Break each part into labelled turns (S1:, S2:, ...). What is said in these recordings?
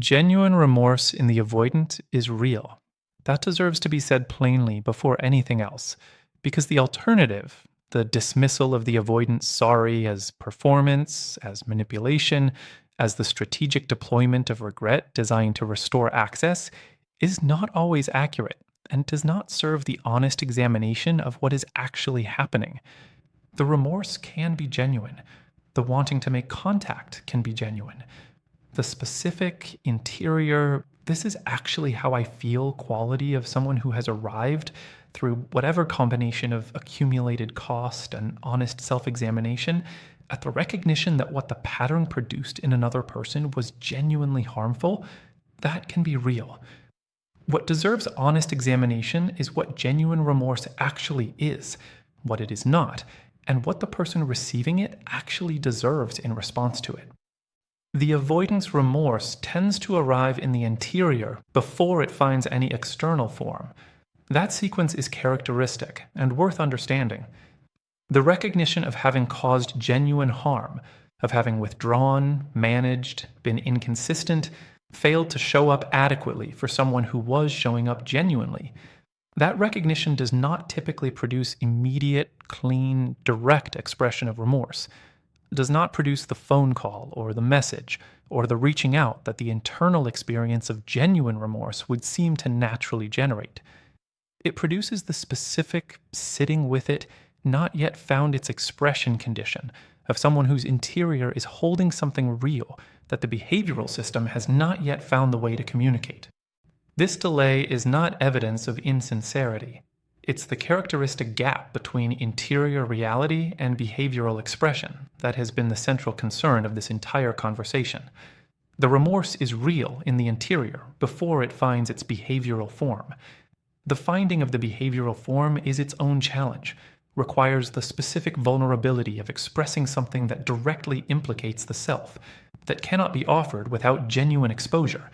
S1: Genuine remorse in the avoidant is real. That deserves to be said plainly before anything else, because the alternative, the dismissal of the avoidant sorry as performance, as manipulation, as the strategic deployment of regret designed to restore access, is not always accurate and does not serve the honest examination of what is actually happening. The remorse can be genuine. The wanting to make contact can be genuine. The specific, interior, this is actually how I feel quality of someone who has arrived through whatever combination of accumulated cost and honest self examination at the recognition that what the pattern produced in another person was genuinely harmful, that can be real. What deserves honest examination is what genuine remorse actually is, what it is not, and what the person receiving it actually deserves in response to it. The avoidance remorse tends to arrive in the interior before it finds any external form. That sequence is characteristic and worth understanding. The recognition of having caused genuine harm, of having withdrawn, managed, been inconsistent, failed to show up adequately for someone who was showing up genuinely. That recognition does not typically produce immediate, clean, direct expression of remorse. It does not produce the phone call or the message or the reaching out that the internal experience of genuine remorse would seem to naturally generate. It produces the specific sitting with it, not yet found its expression condition of someone whose interior is holding something real that the behavioral system has not yet found the way to communicate. This delay is not evidence of insincerity. It's the characteristic gap between interior reality and behavioral expression that has been the central concern of this entire conversation. The remorse is real in the interior before it finds its behavioral form. The finding of the behavioral form is its own challenge, requires the specific vulnerability of expressing something that directly implicates the self, that cannot be offered without genuine exposure,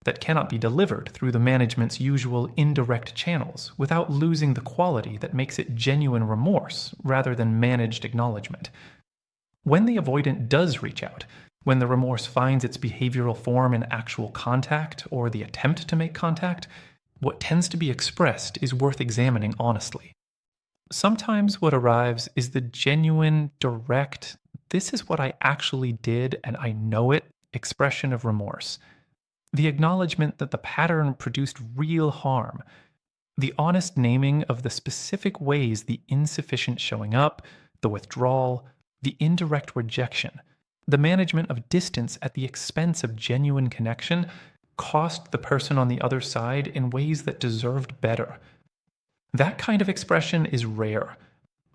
S1: that cannot be delivered through the management's usual indirect channels without losing the quality that makes it genuine remorse rather than managed acknowledgement. When the avoidant does reach out, when the remorse finds its behavioral form in actual contact or the attempt to make contact, what tends to be expressed is worth examining honestly. Sometimes what arrives is the genuine, direct, this is what I actually did and I know it, expression of remorse. The acknowledgement that the pattern produced real harm. The honest naming of the specific ways the insufficient showing up, the withdrawal, the indirect rejection, the management of distance at the expense of genuine connection cost the person on the other side in ways that deserved better. That kind of expression is rare,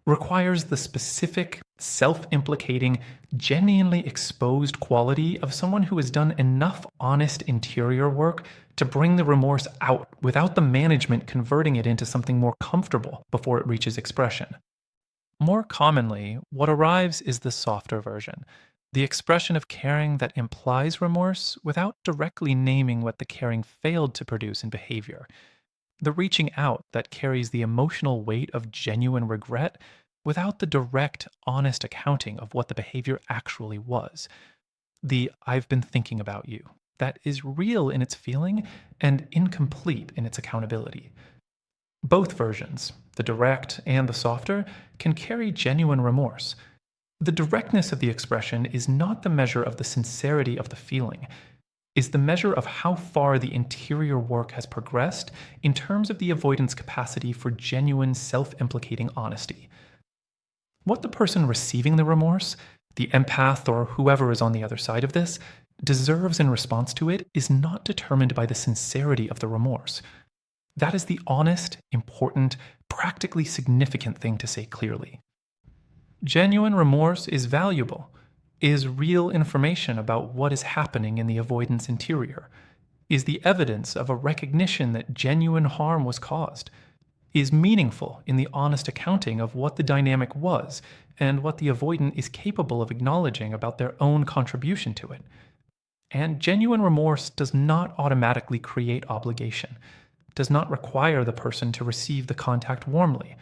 S1: requires the specific, self-implicating, genuinely exposed quality of someone who has done enough honest interior work to bring the remorse out without the management converting it into something more comfortable before it reaches expression. More commonly, what arrives is the softer version, the expression of caring that implies remorse without directly naming what the caring failed to produce in behavior. The reaching out that carries the emotional weight of genuine regret without the direct, honest accounting of what the behavior actually was. The I've been thinking about you, that is real in its feeling and incomplete in its accountability. Both versions, the direct and the softer, can carry genuine remorse. The directness of the expression is not the measure of the sincerity of the feeling, is the measure of how far the interior work has progressed in terms of the avoidance capacity for genuine self-implicating honesty. What the person receiving the remorse, the empath or whoever is on the other side of this, deserves in response to it is not determined by the sincerity of the remorse. That is the honest, important, practically significant thing to say clearly. Genuine remorse is valuable, is real information about what is happening in the avoidance interior, is the evidence of a recognition that genuine harm was caused, is meaningful in the honest accounting of what the dynamic was and what the avoidant is capable of acknowledging about their own contribution to it. And genuine remorse does not automatically create obligation, does not require the person to receive the contact warmly,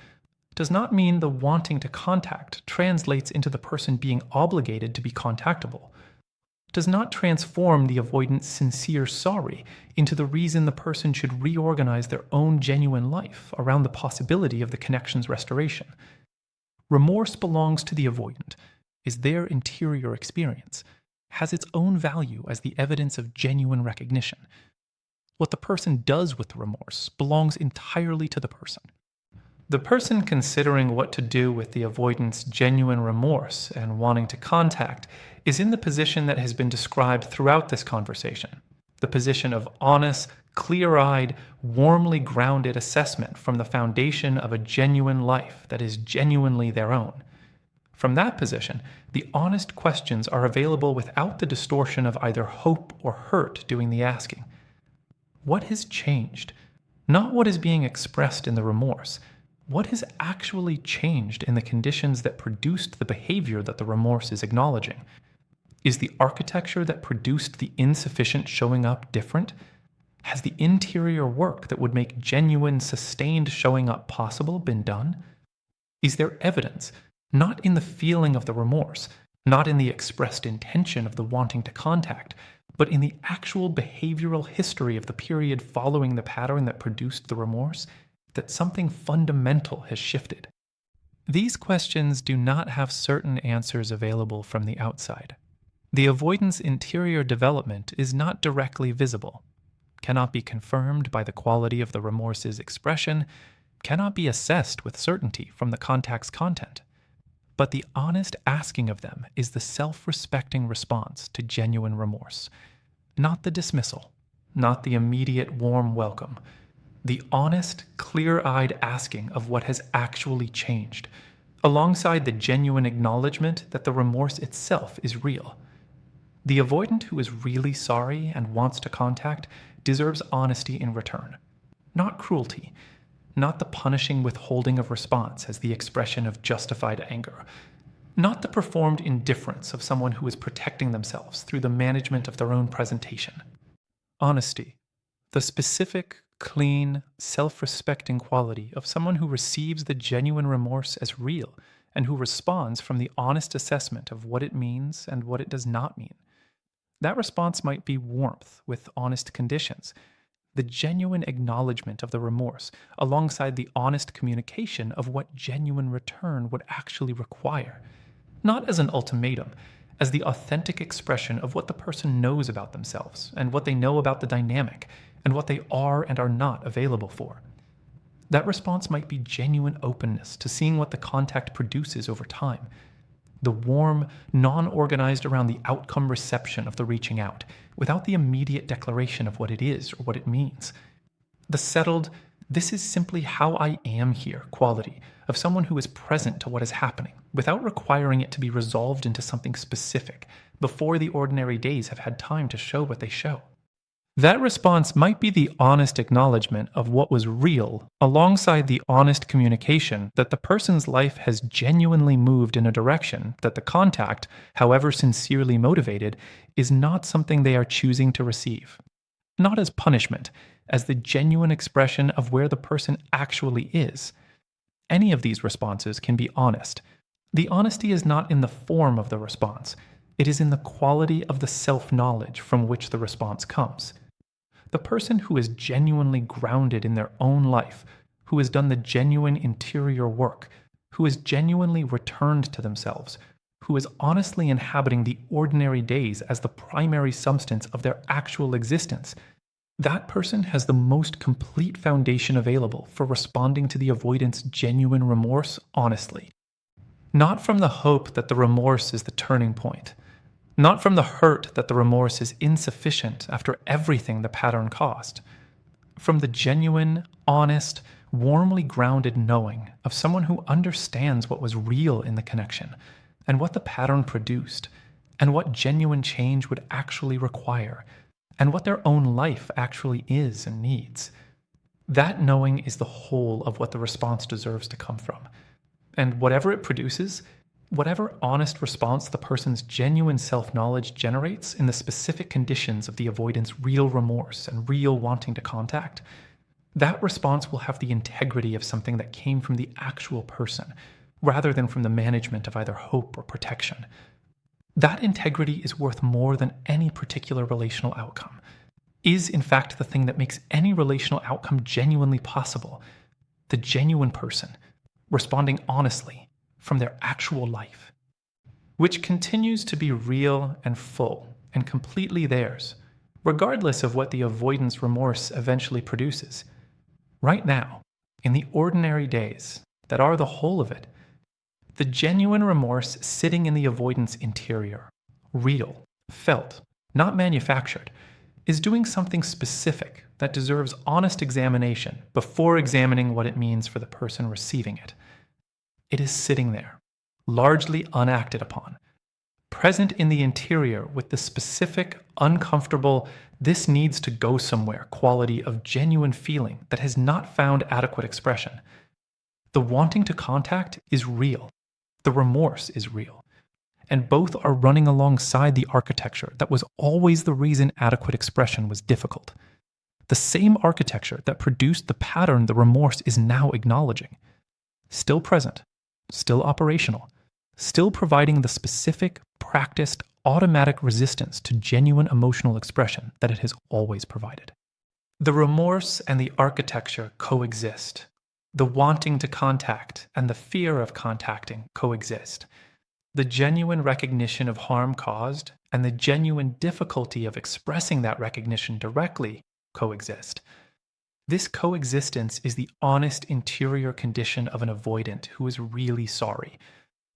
S1: does not mean the wanting to contact translates into the person being obligated to be contactable, does not transform the avoidant's sincere sorry into the reason the person should reorganize their own genuine life around the possibility of the connection's restoration. Remorse belongs to the avoidant, is their interior experience, has its own value as the evidence of genuine recognition. What the person does with the remorse belongs entirely to the person. The person considering what to do with the avoidant's genuine remorse and wanting to contact is in the position that has been described throughout this conversation, the position of honest, clear-eyed, warmly grounded assessment from the foundation of a genuine life that is genuinely their own. From that position, the honest questions are available without the distortion of either hope or hurt doing the asking. What has changed? Not what is being expressed in the remorse. What has actually changed in the conditions that produced the behavior that the remorse is acknowledging? Is the architecture that produced the insufficient showing up different? Has the interior work that would make genuine, sustained showing up possible been done? Is there evidence, not in the feeling of the remorse, not in the expressed intention of the wanting to contact, but in the actual behavioral history of the period following the pattern that produced the remorse, that something fundamental has shifted? These questions do not have certain answers available from the outside. The avoidance interior development is not directly visible, cannot be confirmed by the quality of the remorse's expression, cannot be assessed with certainty from the contact's content. But the honest asking of them is the self-respecting response to genuine remorse, not the dismissal, not the immediate warm welcome. The honest, clear-eyed asking of what has actually changed, alongside the genuine acknowledgement that the remorse itself is real. The avoidant who is really sorry and wants to contact deserves honesty in return, not cruelty, not the punishing withholding of response as the expression of justified anger, not the performed indifference of someone who is protecting themselves through the management of their own presentation. Honesty, the specific, clean, self-respecting quality of someone who receives the genuine remorse as real and who responds from the honest assessment of what it means and what it does not mean. That response might be warmth with honest conditions, the genuine acknowledgement of the remorse alongside the honest communication of what genuine return would actually require, not as an ultimatum, as the authentic expression of what the person knows about themselves and what they know about the dynamic and what they are and are not available for. That response might be genuine openness to seeing what the contact produces over time, the warm, non-organized around the outcome reception of the reaching out, without the immediate declaration of what it is or what it means. The settled, this is simply how I am here quality of someone who is present to what is happening, without requiring it to be resolved into something specific before the ordinary days have had time to show what they show. That response might be the honest acknowledgement of what was real, alongside the honest communication that the person's life has genuinely moved in a direction that the contact, however sincerely motivated, is not something they are choosing to receive. Not as punishment, as the genuine expression of where the person actually is. Any of these responses can be honest. The honesty is not in the form of the response. It is in the quality of the self-knowledge from which the response comes. The person who is genuinely grounded in their own life, who has done the genuine interior work, who has genuinely returned to themselves, who is honestly inhabiting the ordinary days as the primary substance of their actual existence, that person has the most complete foundation available for responding to the avoidant's genuine remorse honestly. Not from the hope that the remorse is the turning point. Not from the hurt that the remorse is insufficient after everything the pattern cost. From the genuine, honest, warmly grounded knowing of someone who understands what was real in the connection, and what the pattern produced, and what genuine change would actually require, and what their own life actually is and needs. That knowing is the whole of what the response deserves to come from. And whatever it produces, whatever honest response the person's genuine self-knowledge generates in the specific conditions of the avoidant's real remorse and real wanting to contact, that response will have the integrity of something that came from the actual person, rather than from the management of either hope or protection. That integrity is worth more than any particular relational outcome, is in fact the thing that makes any relational outcome genuinely possible. The genuine person, responding honestly from their actual life, which continues to be real and full and completely theirs, regardless of what the avoidance remorse eventually produces. Right now, in the ordinary days that are the whole of it, the genuine remorse sitting in the avoidance interior, real, felt, not manufactured, is doing something specific that deserves honest examination before examining what it means for the person receiving it. It is sitting there, largely unacted upon, present in the interior with the specific, uncomfortable, this needs to go somewhere quality of genuine feeling that has not found adequate expression. The wanting to contact is real. The remorse is real. And both are running alongside the architecture that was always the reason adequate expression was difficult. The same architecture that produced the pattern the remorse is now acknowledging. Still present, still operational, still providing the specific, practiced, automatic resistance to genuine emotional expression that it has always provided. The remorse and the architecture coexist. The wanting to contact and the fear of contacting coexist. The genuine recognition of harm caused and the genuine difficulty of expressing that recognition directly coexist. This coexistence is the honest interior condition of an avoidant who is really sorry,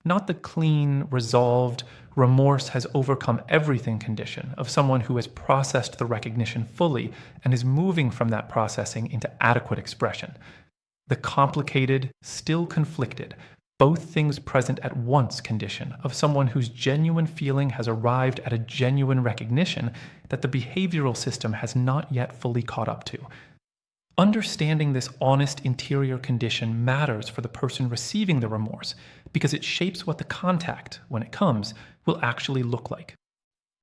S1: not the clean, resolved, remorse has overcome everything condition of someone who has processed the recognition fully and is moving from that processing into adequate expression. The complicated, still conflicted, both things present at once condition of someone whose genuine feeling has arrived at a genuine recognition that the behavioral system has not yet fully caught up to. Understanding this honest interior condition matters for the person receiving the remorse because it shapes what the contact, when it comes, will actually look like.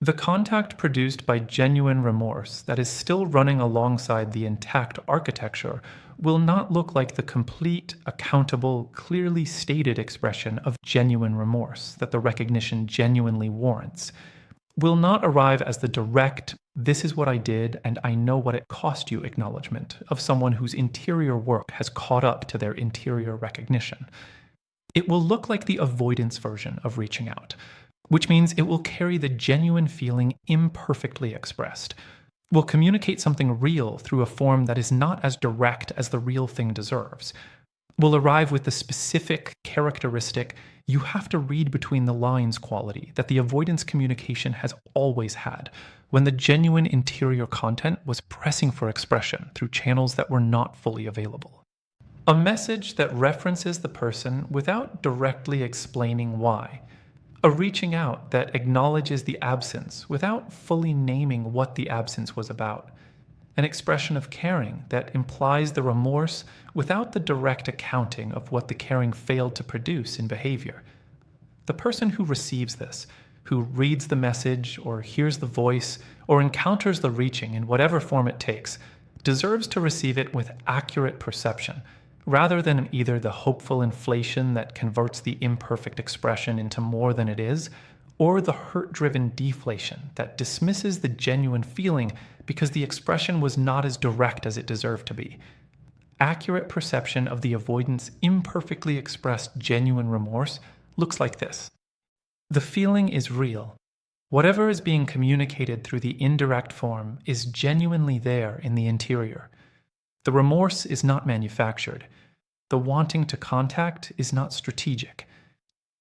S1: The contact produced by genuine remorse that is still running alongside the intact architecture will not look like the complete, accountable, clearly stated expression of genuine remorse that the recognition genuinely warrants. Will not arrive as the direct, this is what I did and I know what it cost you acknowledgement of someone whose interior work has caught up to their interior recognition. It will look like the avoidance version of reaching out, which means it will carry the genuine feeling imperfectly expressed, will communicate something real through a form that is not as direct as the real thing deserves, will arrive with the specific, characteristic, you have to read between the lines quality that the avoidance communication has always had when the genuine interior content was pressing for expression through channels that were not fully available. A message that references the person without directly explaining why. A reaching out that acknowledges the absence without fully naming what the absence was about. An expression of caring that implies the remorse without the direct accounting of what the caring failed to produce in behavior. The person who receives this, who reads the message or hears the voice or encounters the reaching in whatever form it takes, deserves to receive it with accurate perception, rather than either the hopeful inflation that converts the imperfect expression into more than it is, or the hurt-driven deflation that dismisses the genuine feeling because the expression was not as direct as it deserved to be. Accurate perception of the avoidance imperfectly expressed genuine remorse looks like this. The feeling is real. Whatever is being communicated through the indirect form is genuinely there in the interior. The remorse is not manufactured. The wanting to contact is not strategic.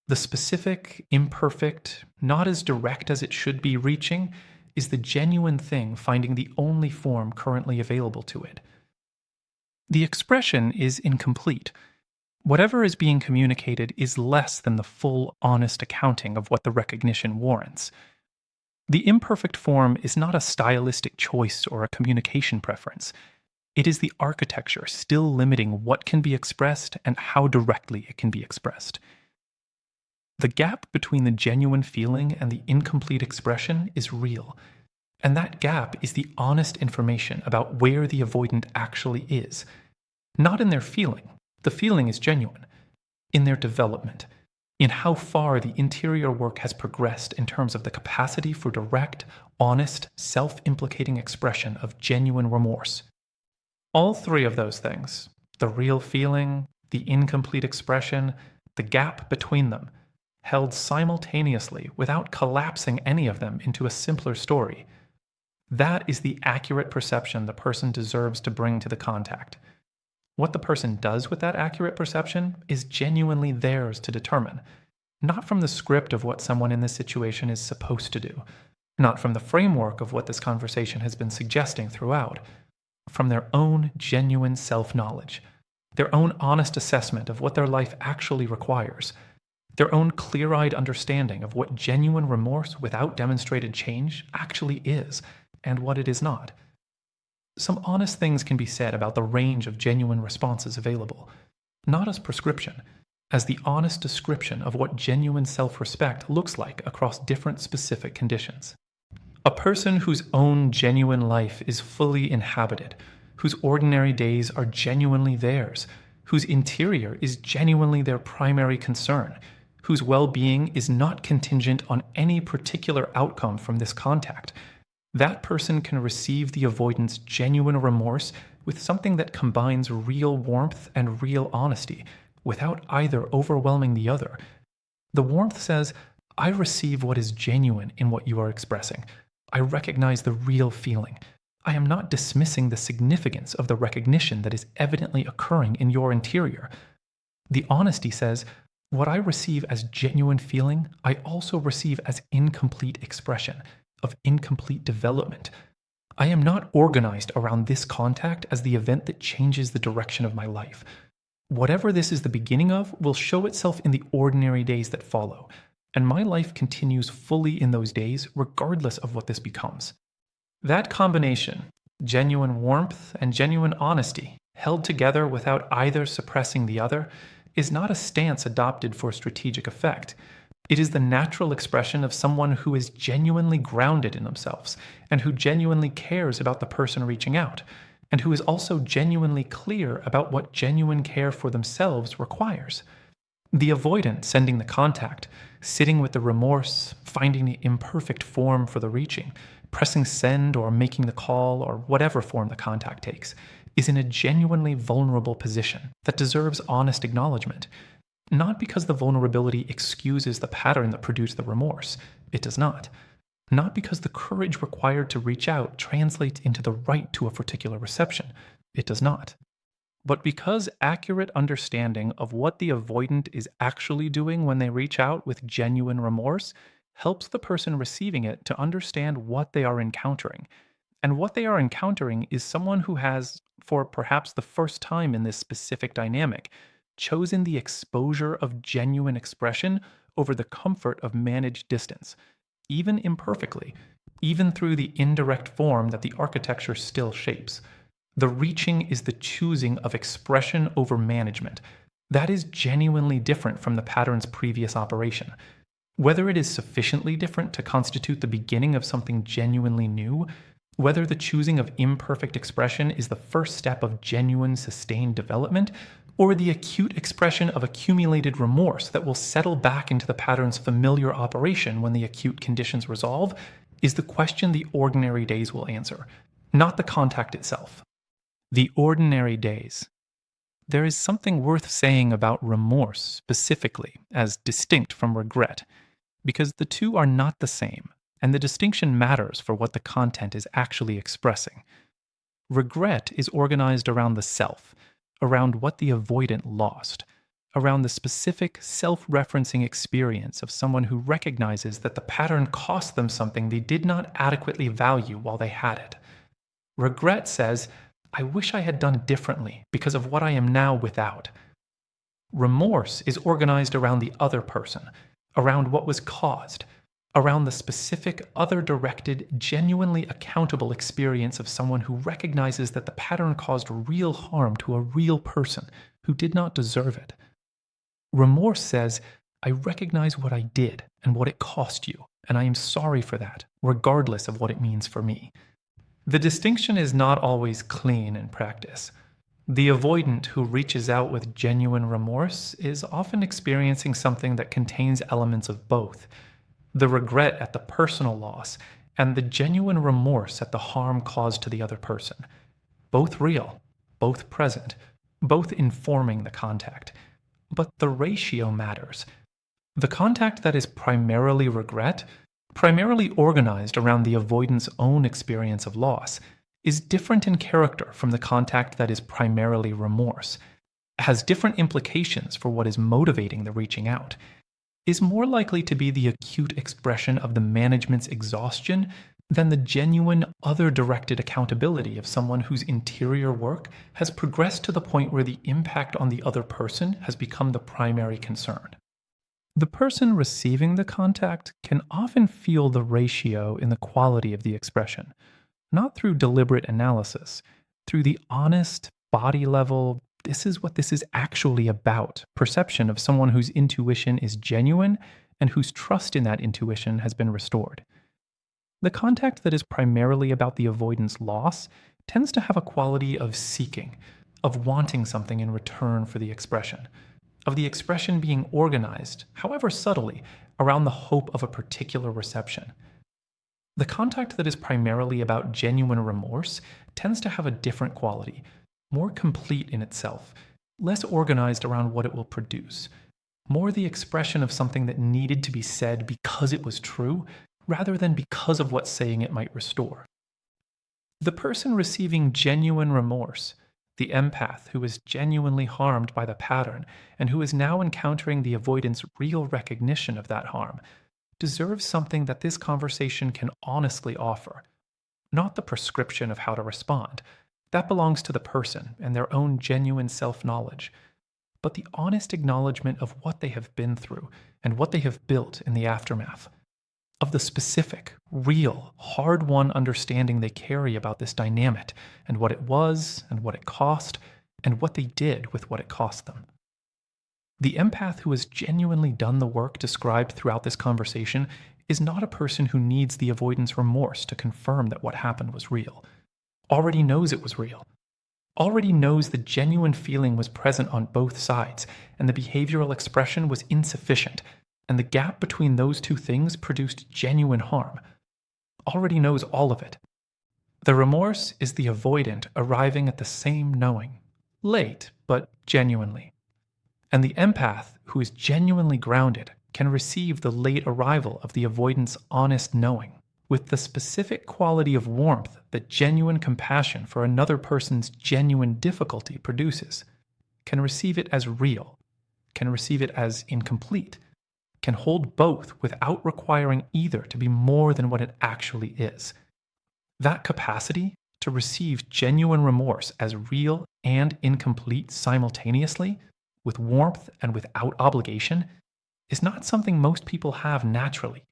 S1: The specific, imperfect, not as direct as it should be reaching is the genuine thing finding the only form currently available to it. The expression is incomplete. Whatever is being communicated is less than the full, honest accounting of what the recognition warrants. The imperfect form is not a stylistic choice or a communication preference. It is the architecture still limiting what can be expressed and how directly it can be expressed. The gap between the genuine feeling and the incomplete expression is real, and that gap is the honest information about where the avoidant actually is. Not in their feeling, the feeling is genuine, in their development, in how far the interior work has progressed in terms of the capacity for direct, honest, self implicating expression of genuine remorse. All three of those things, the real feeling, the incomplete expression, the gap between them, held simultaneously without collapsing any of them into a simpler story. That is the accurate perception the person deserves to bring to the contact. What the person does with that accurate perception is genuinely theirs to determine, not from the script of what someone in this situation is supposed to do, not from the framework of what this conversation has been suggesting throughout, from their own genuine self-knowledge, their own honest assessment of what their life actually requires, their own clear-eyed understanding of what genuine remorse without demonstrated change actually is, and what it is not. Some honest things can be said about the range of genuine responses available, not as prescription, as the honest description of what genuine self-respect looks like across different specific conditions. A person whose own genuine life is fully inhabited, whose ordinary days are genuinely theirs, whose interior is genuinely their primary concern, whose well-being is not contingent on any particular outcome from this contact, that person can receive the avoidant's genuine remorse with something that combines real warmth and real honesty, without either overwhelming the other. The warmth says, I receive what is genuine in what you are expressing. I recognize the real feeling. I am not dismissing the significance of the recognition that is evidently occurring in your interior. The honesty says, what I receive as genuine feeling, I also receive as incomplete expression, of incomplete development. I am not organized around this contact as the event that changes the direction of my life. Whatever this is the beginning of will show itself in the ordinary days that follow, and my life continues fully in those days regardless of what this becomes. That combination, genuine warmth and genuine honesty, held together without either suppressing the other, is not a stance adopted for strategic effect. It is the natural expression of someone who is genuinely grounded in themselves, and who genuinely cares about the person reaching out, and who is also genuinely clear about what genuine care for themselves requires. The avoidant sending the contact, sitting with the remorse, finding the imperfect form for the reaching, pressing send or making the call or whatever form the contact takes, is in a genuinely vulnerable position that deserves honest acknowledgement. Not because the vulnerability excuses the pattern that produced the remorse. It does not. Not because the courage required to reach out translates into the right to a particular reception. It does not. But because accurate understanding of what the avoidant is actually doing when they reach out with genuine remorse helps the person receiving it to understand what they are encountering. And what they are encountering is someone who has, for perhaps the first time in this specific dynamic, chosen the exposure of genuine expression over the comfort of managed distance, even imperfectly, even through the indirect form that the architecture still shapes. The reaching is the choosing of expression over management. That is genuinely different from the pattern's previous operation. Whether it is sufficiently different to constitute the beginning of something genuinely new, whether the choosing of imperfect expression is the first step of genuine sustained development, or the acute expression of accumulated remorse that will settle back into the pattern's familiar operation when the acute conditions resolve, is the question the ordinary days will answer, not the contact itself. The ordinary days. There is something worth saying about remorse specifically, as distinct from regret, because the two are not the same, and the distinction matters for what the content is actually expressing. Regret is organized around the self, around what the avoidant lost, around the specific self-referencing experience of someone who recognizes that the pattern cost them something they did not adequately value while they had it. Regret says, I wish I had done differently because of what I am now without. Remorse is organized around the other person, around what was caused, around the specific, other-directed, genuinely accountable experience of someone who recognizes that the pattern caused real harm to a real person who did not deserve it. Remorse says, I recognize what I did and what it cost you, and I am sorry for that, regardless of what it means for me. The distinction is not always clean in practice. The avoidant who reaches out with genuine remorse is often experiencing something that contains elements of both: the regret at the personal loss and the genuine remorse at the harm caused to the other person. Both real, both present, both informing the contact. But the ratio matters. The contact that is primarily regret, primarily organized around the avoidant's own experience of loss, is different in character from the contact that is primarily remorse, has different implications for what is motivating the reaching out, is more likely to be the acute expression of the management's exhaustion than the genuine other-directed accountability of someone whose interior work has progressed to the point where the impact on the other person has become the primary concern. The person receiving the contact can often feel the ratio in the quality of the expression, not through deliberate analysis, through the honest, body level, this is what this is actually about perception of someone whose intuition is genuine and whose trust in that intuition has been restored. The contact that is primarily about the avoidance loss tends to have a quality of seeking, of wanting something in return for the expression, of the expression being organized, however subtly, around the hope of a particular reception. The contact that is primarily about genuine remorse tends to have a different quality, more complete in itself, less organized around what it will produce, more the expression of something that needed to be said because it was true, rather than because of what saying it might restore. The person receiving genuine remorse, the empath who is genuinely harmed by the pattern and who is now encountering the avoidant's real recognition of that harm, deserves something that this conversation can honestly offer. Not the prescription of how to respond. That belongs to the person and their own genuine self-knowledge. But the honest acknowledgement of what they have been through and what they have built in the aftermath. Of the specific, real, hard-won understanding they carry about this dynamic and what it was and what it cost and what they did with what it cost them. The empath who has genuinely done the work described throughout this conversation is not a person who needs the avoidance remorse to confirm that what happened was real. Already knows it was real. Already knows the genuine feeling was present on both sides, and the behavioral expression was insufficient, and the gap between those two things produced genuine harm. Already knows all of it. The remorse is the avoidant arriving at the same knowing. Late, but genuinely. And the empath, who is genuinely grounded, can receive the late arrival of the avoidant's honest knowing, with the specific quality of warmth that genuine compassion for another person's genuine difficulty produces, can receive it as real, can receive it as incomplete, can hold both without requiring either to be more than what it actually is. That capacity to receive genuine remorse as real and incomplete simultaneously, with warmth and without obligation, is not something most people have naturally,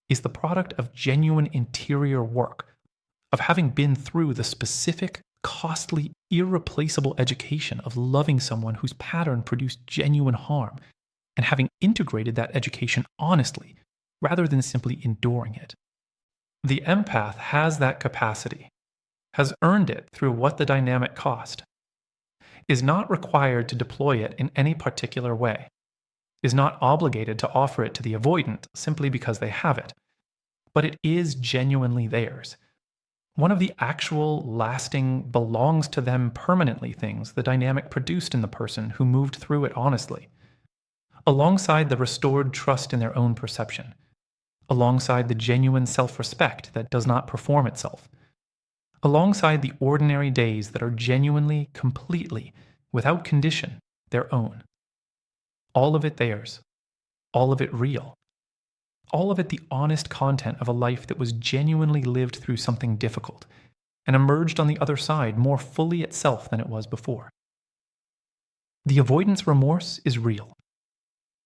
S1: is the product of genuine interior work, of having been through the specific, costly, irreplaceable education of loving someone whose pattern produced genuine harm, and having integrated that education honestly, rather than simply enduring it. The empath has that capacity, has earned it through what the dynamic cost, is not required to deploy it in any particular way, is not obligated to offer it to the avoidant simply because they have it, but it is genuinely theirs. One of the actual, lasting, belongs to them permanently things the dynamic produced in the person who moved through it honestly, alongside the restored trust in their own perception, alongside the genuine self-respect that does not perform itself, alongside the ordinary days that are genuinely, completely, without condition, their own. All of it theirs. All of it real. All of it the honest content of a life that was genuinely lived through something difficult, and emerged on the other side more fully itself than it was before. The avoidance remorse is real.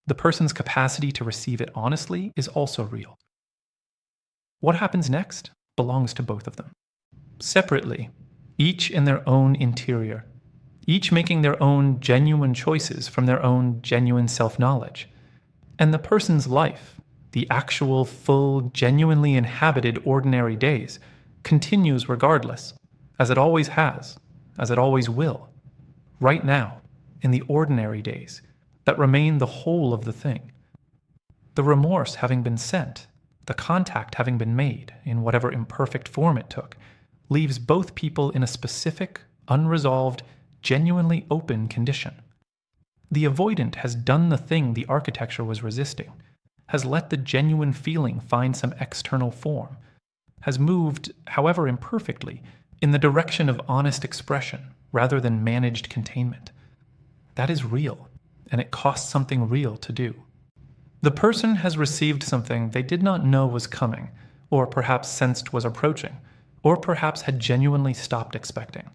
S1: The person's capacity to receive it honestly is also real. What happens next belongs to both of them. Separately, each in their own interior, each making their own genuine choices from their own genuine self-knowledge. And the person's life, the actual, full, genuinely inhabited ordinary days, continues regardless, as it always has, as it always will, right now, in the ordinary days, that remain the whole of the thing. The remorse having been sent, the contact having been made, in whatever imperfect form it took, leaves both people in a specific, unresolved, genuinely open condition. The avoidant has done the thing the architecture was resisting, has let the genuine feeling find some external form, has moved, however imperfectly, in the direction of honest expression rather than managed containment. That is real, and it costs something real to do. The person has received something they did not know was coming, or perhaps sensed was approaching, or perhaps had genuinely stopped expecting.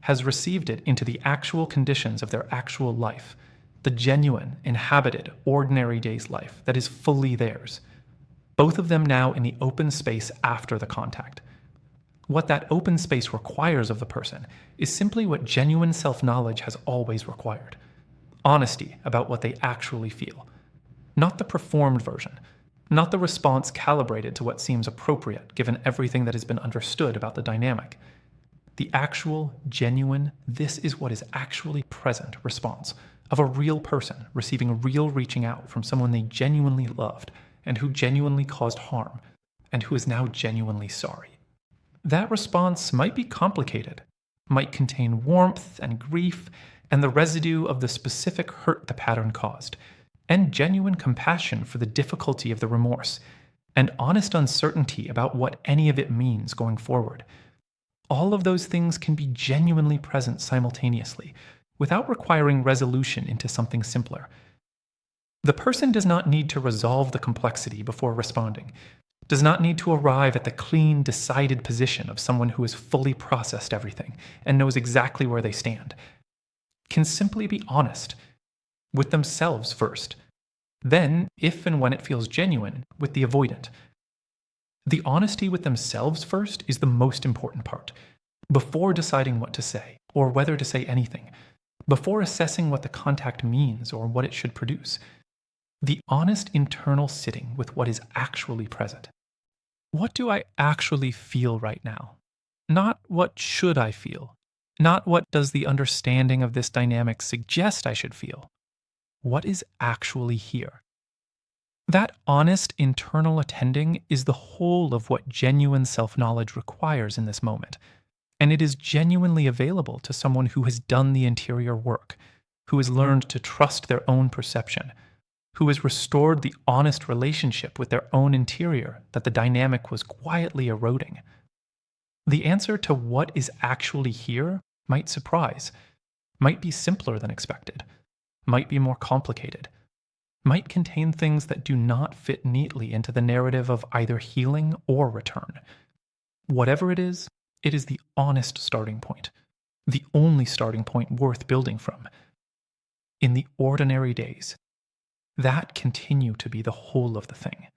S1: Has received it into the actual conditions of their actual life, the genuine, inhabited, ordinary day's life that is fully theirs. Both of them now in the open space after the contact. What that open space requires of the person is simply what genuine self-knowledge has always required: honesty about what they actually feel. Not the performed version, not the response calibrated to what seems appropriate given everything that has been understood about the dynamic. The actual, genuine, this is what is actually present response of a real person receiving real reaching out from someone they genuinely loved and who genuinely caused harm and who is now genuinely sorry. That response might be complicated, might contain warmth and grief and the residue of the specific hurt the pattern caused, and genuine compassion for the difficulty of the remorse, and honest uncertainty about what any of it means going forward. All of those things can be genuinely present simultaneously, without requiring resolution into something simpler. The person does not need to resolve the complexity before responding, does not need to arrive at the clean, decided position of someone who has fully processed everything and knows exactly where they stand. Can simply be honest with themselves first, then, if and when it feels genuine, with the avoidant. The honesty with themselves first is the most important part. Before deciding what to say, or whether to say anything, before assessing what the contact means or what it should produce, the honest internal sitting with what is actually present. What do I actually feel right now? Not what should I feel? Not what does the understanding of this dynamic suggest I should feel? What is actually here? That honest internal attending is the whole of what genuine self-knowledge requires in this moment, and it is genuinely available to someone who has done the interior work, who has learned to trust their own perception, who has restored the honest relationship with their own interior that the dynamic was quietly eroding. The answer to what is actually here might surprise, might be simpler than expected, might be more complicated, might contain things that do not fit neatly into the narrative of either healing or return. Whatever it is the honest starting point, the only starting point worth building from. In the ordinary days, that continue to be the whole of the thing.